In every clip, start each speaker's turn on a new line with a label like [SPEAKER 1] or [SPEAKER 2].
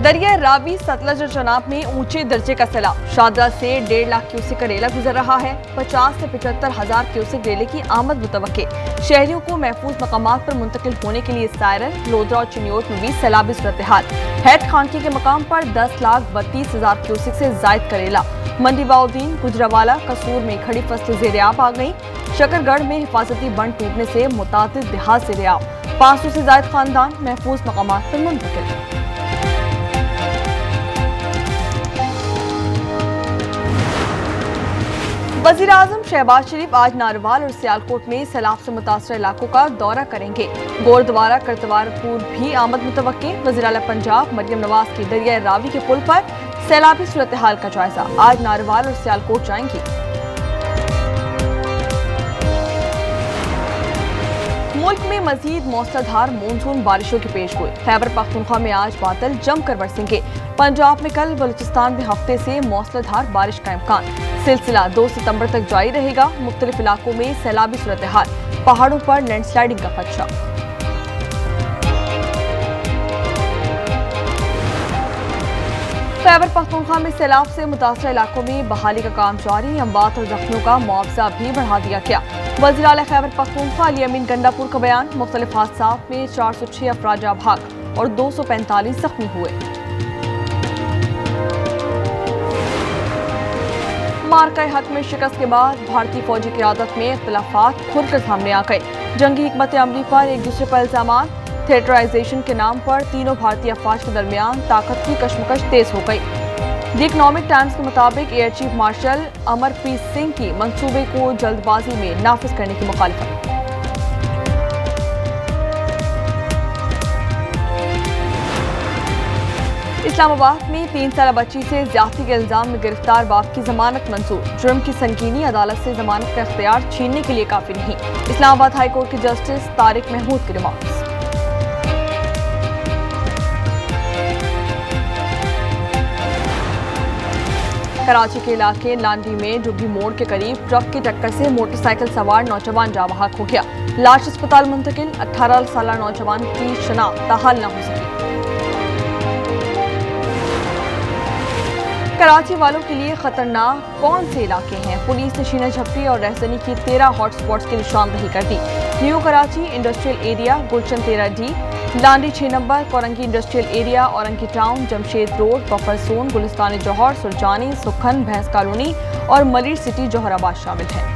[SPEAKER 1] दरिया रावी सतलज और चनाब में ऊंचे दर्जे का सैलाब। शारदा से 1.5 लाख क्यूसेक का रेला गुजर रहा है। 50 से 75 हजार क्यूसेक रेले की आमद मुतवक्के। शहरियों को महफूज मकामात पर मुंतकिल होने के लिए सायरन। लोधरा और चिन्योट में भी सैलाबी सूरत-ए-हाल। हैट खानकी के मकाम पर 10,32,000 क्यूसेक से जायद का रेला। मंडी बाउद्दीन, गुजरावाला, कसूर में खड़ी फसलें ज़ेर-ए-आब आ गई। शकरगढ़ में हिफाजती बंद टूटने से मुतादिद देहात ज़ेर-ए-आब। 500 से जायद खानदान महफूज मकामात पर मुंतकिल। वज़ीर-ए-आज़म शहबाज शरीफ आज नारवाल और सियालकोट में सैलाब से मुतासर इलाकों का दौरा करेंगे। गोरद्वारा करतवारपुर भी आमद मुतवक्के। वज़ीर-ए-आला पंजाब मरियम नवाज की दरिया रावी के पुल पर सैलाबी सूरत हाल का जायजा। आज नारवाल और सियालकोट जाएंगी। मुल्क में मजीद मौसलाधार मानसून बारिशों की पेश गोई। खैबर पख्तूनख्वा में आज बादल जमकर बरसेंगे। पंजाब में कल, बलूचिस्तान में हफ्ते से मौसलाधार बारिश का इम्कान। सिलसिला 2 सितंबर तक जारी रहेगा। मुख्तलिफ इलाकों में सैलाबी सूरत हाल। पहाड़ों पर लैंडस्लाइडिंग का खदशा। खैबर पख्तूनख्वा में सैलाब से मुतासर इलाकों में बहाली का काम जारी। अमवात और जख्मियों का मुआवजा भी बढ़ा दिया गया। वज़ीर-ए-आला खैबर पख्तूनख्वा अली अमीन गंडापुर का बयान। मुख्तलिफ हादसात में 406 अफराद जाँ बहक और 245 जख्मी हुए। मार्का हक में शिकस्त के बाद भारतीय फौजी क़यादत में इख्तिलाफात खुलकर सामने आ गए। जंगी हिकमत अमली पर एक दूसरे पर इल्जामात। थिएटराइजेशन के नाम पर तीनों भारतीय अफवाज के दरमियान ताकत की कशमकश तेज हो गई। द इकनॉमिक टाइम्स के मुताबिक air chief marshal Amarpreet Singh की मंसूबे को जल्दबाजी में नाफिज करने की मुखालिफत। इस्लामाबाद में 3 साल बच्ची से ज्यादती के इल्जाम में गिरफ्तार बाप की जमानत मंजूर। जुर्म की संगीनी अदालत से जमानत का इख्तियार छीनने के लिए काफी नहीं। इस्लामाबाद हाई कोर्ट के जस्टिस तारिक महमूद की रिमार्क्स। कराची के इलाके लांडी में जुबली मोड़ के करीब ट्रक की टक्कर से मोटरसाइकिल सवार नौजवान जाँ बहक हो गया। लाश अस्पताल मुंतकिल। 18 साल नौजवान की शनाख्त ताहाल न हो सकी। कराची वालों के लिए खतरनाक कौन से इलाके हैं? पुलिस ने शीना झपटी और रहजनी की 13 हॉटस्पॉट्स की निशानदही कर दी। New Karachi industrial area, Gulshan 13D, Landi 6 number, Korangi industrial area, Orangi town, Jamshed road, buffer zone, Gulistan Jauhar, Surjani, Sukhan, Bhains colony और मलिर सिटी जौहराबाद शामिल हैं।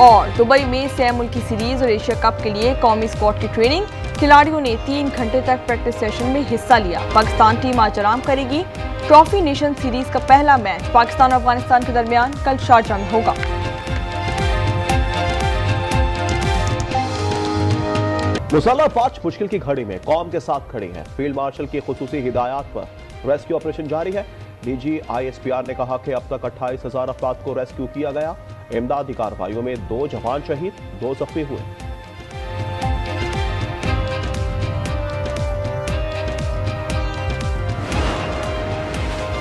[SPEAKER 1] और दुबई में सह मुल्की सीरीज और एशिया कप के लिए कौमी स्क्वाड की ट्रेनिंग। खिलाड़ियों ने 3 घंटे तक प्रैक्टिस सेशन में हिस्सा लिया। पाकिस्तान टीम आज आराम करेगी। ट्रॉफी नेशन सीरीज का पहला मैच पाकिस्तान और अफगानिस्तान के दरमियान कल शारजाह में होगा।
[SPEAKER 2] मुसल्लह फौज मुश्किल की घड़ी में कौम के साथ खड़ी है। फील्ड मार्शल की खुसूसी हिदायत पर रेस्क्यू ऑपरेशन जारी है। डीजी ISPR ने कहा कि अब तक 28,000 अफराद को रेस्क्यू किया गया। इमदादी कार्रवाइयों में 2 जवान शहीद, 2 जख्मी हुए।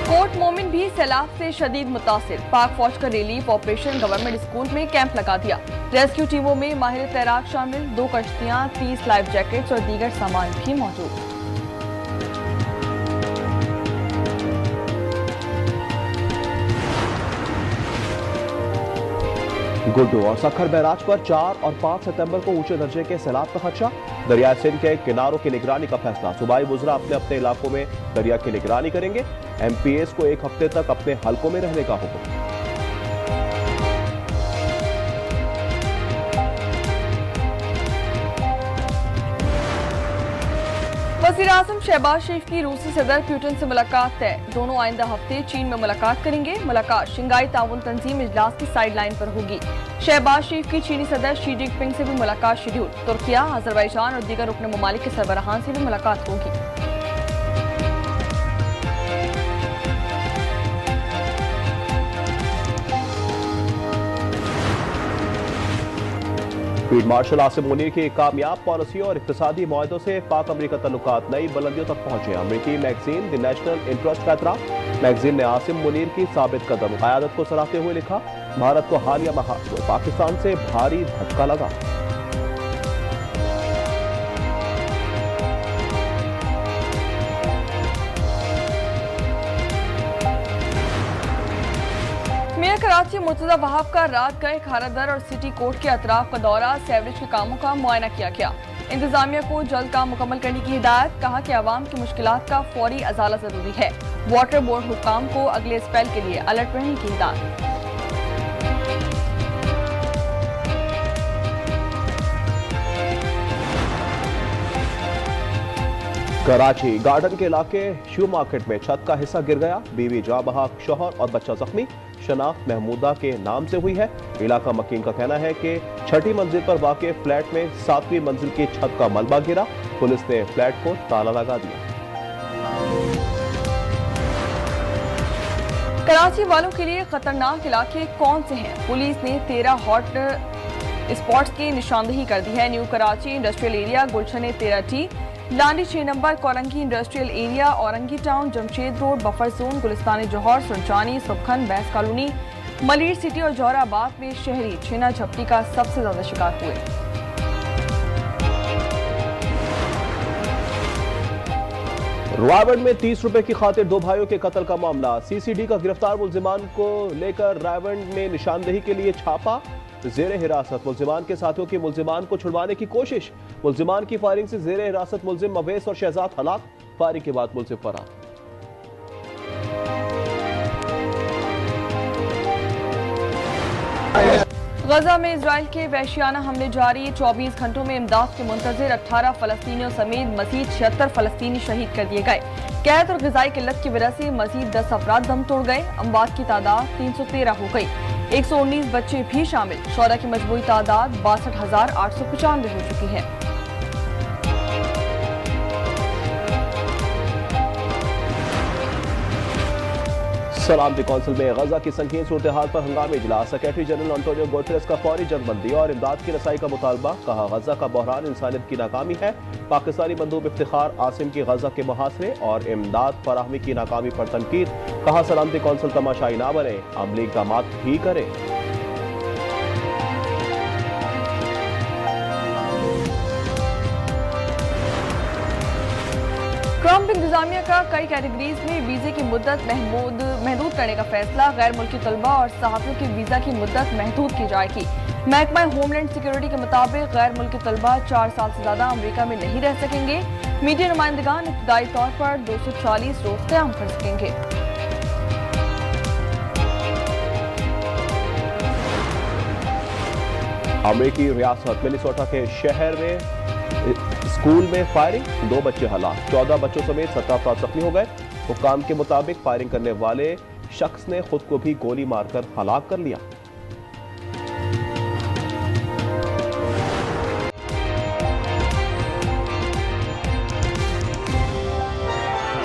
[SPEAKER 1] कोट मोमिन भी सैलाब से शदीद मुतासिर। पाक फौज का रिलीफ ऑपरेशन गवर्नमेंट स्कूल में कैंप लगा दिया। रेस्क्यू टीमों में माहिर तैराक शामिल। 2 कश्तियां, 30 लाइफ जैकेट्स और दीगर सामान भी मौजूद।
[SPEAKER 2] गुड्डू और सखर बैराज पर 4 और 5 सितंबर को ऊंचे दर्जे के सैलाब का खदशा। दरिया सिंध के किनारों की निगरानी का फैसला। सूबाई वुज़रा अपने अपने इलाकों में दरिया की निगरानी करेंगे। MPAs को 1 हफ्ते तक अपने हलकों में रहने का हुक्म।
[SPEAKER 1] वज़ीर-ए-आज़म शहबाज शरीफ की रूसी सदर पुतिन से मुलाकात तय। दोनों आइंदा हफ्ते चीन में मुलाकात करेंगे। मुलाकात शंघाई ताउन तंजीम इजलास की साइड लाइन पर होगी। शहबाज शरीफ की चीनी सदर शी जिनपिंग से भी मुलाकात शेड्यूल। तुर्किया, अजरबैजान और दीगर रुकन ममालिक के सरबराहान से भी मुलाकात होगी।
[SPEAKER 2] फील्ड मार्शल आसिम मुनीर की कामयाब पॉलिसी और इक्तिसादी मुआहदों से पाक अमरीका तल्लुकात नई बुलंदियों तक पहुंचे। अमरीकी मैगजीन द नेशनल इंटरेस्ट का एतराफ। मैगजीन ने आसिम मुनीर की साबित कदम क़यादत को सराहते हुए लिखा, भारत को हालिया महाज में पाकिस्तान से भारी धक्का लगा।
[SPEAKER 1] मेयर कराची मुर्तजा वहाब का रात गए खारादर और सिटी कोर्ट के अतराफ का दौरा, सीवरेज के कामों का मुआयना किया गया। इंतजामिया को जल्द काम मुकम्मल करने की हिदायत, कहा कि आवाम की मुश्किलात का फौरी अजाला जरूरी है। वाटर बोर्ड हुक्काम को अगले स्पेल के लिए अलर्ट रहने की हिदायत।
[SPEAKER 2] कराची गार्डन के इलाके शू मार्केट में छत का हिस्सा गिर गया, बीवी जाँ बहक, शौहर और बच्चा जख्मी। शनाख्त महमूदा के नाम से हुई है। इलाका मकीन का कहना है कि 6ठी मंजिल पर वाक़े फ्लैट में 7वीं मंजिल की छत का मलबा गिरा। पुलिस ने फ्लैट को ताला लगा दिया।
[SPEAKER 1] कराची वालों के लिए खतरनाक इलाके कौन से हैं? पुलिस ने 13 हॉट स्पॉट्स की निशानदेही कर दी है। New Karachi industrial area, Gulshan 13T, Landi 6 number, Korangi industrial area, Orangi town, Jamshed road, buffer zone, Gulistan Jauhar, Surjani, Sukhan, Bhains colony, Malir city और जौहराबाद में शहरी छीना झपटी का सबसे ज्यादा शिकार हुए।
[SPEAKER 2] रायबंड में 30 रुपए की खातिर 2 भाइयों के कत्ल का मामला। सीसीडी का गिरफ्तार मुल्जिमान को लेकर रायबंड में निशानदेही के लिए छापा। जेर हिरासत मुल्जिमान के साथियों की मुल्जिमान को छुड़वाने की कोशिश। मुल्जिमान की फायरिंग से जेर हिरासत मुल्जिम अवैस और शहजाद हलाक। फायरिंग के बाद मुल्जिम फरार।
[SPEAKER 1] गजा में इजराइल के वहशियाना हमले जारी, 24 घंटों में इमदाद के मुंतजिर 18 फलस्तीनियों समेत मजीद 76 फलस्तीनी शहीद कर दिए गए। कैद और ग़िज़ाई किल्लत की वजह से मजीद 10 अफराद दम तोड़ गए। अमवात की तादाद 313 हो गई। 119 बच्चे भी शामिल। शोहदा की मजमूई तादाद 62,895 हो चुकी है।
[SPEAKER 2] सलामती कौंसिल में गजा की संगीन सूरत हाल पर हंगामी इजलास। सेक्रेटरी जनरल एंटोनियो गुटेरेस का फौरी जंगबंदी और इमदाद की रसाई का मुतालबा। कहा गजा का बहरान इंसानियत की नाकामी है। पाकिस्तानी मंदूब इफ्तिखार आसिम की गजा के मुहासरे और इमदाद फराहमी की नाकामी पर तनकीद। कहा सलामती कौंसिल तमाशाई ना बने, अमली इक़दामात ही करे।
[SPEAKER 1] ट्रंप इंतजामिया का कई कैटेगरीज में वीजे की मुद्दत महदूद करने का फैसला। गैर मुल्की तलबा और सहाफ़ियों की वीजा की मुद्दत महदूद की जाएगी। महकमा होमलैंड सिक्योरिटी के मुताबिक गैर मुल्की तलबा 4 साल से ज्यादा अमेरिका में नहीं रह सकेंगे। मीडिया नुमाइंदगान इब्तदाई तौर पर 240 रोज क़याम कर सकेंगे।
[SPEAKER 2] अमेरिकी रियासत मिनेसोटा के शहर में स्कूल में फायरिंग, 2 बच्चे हलाक, 14 बच्चों समेत 17 अफराद जख्मी हो गए। हुक्काम के मुताबिक फायरिंग करने वाले शख्स ने खुद को भी गोली मारकर हलाक कर लिया।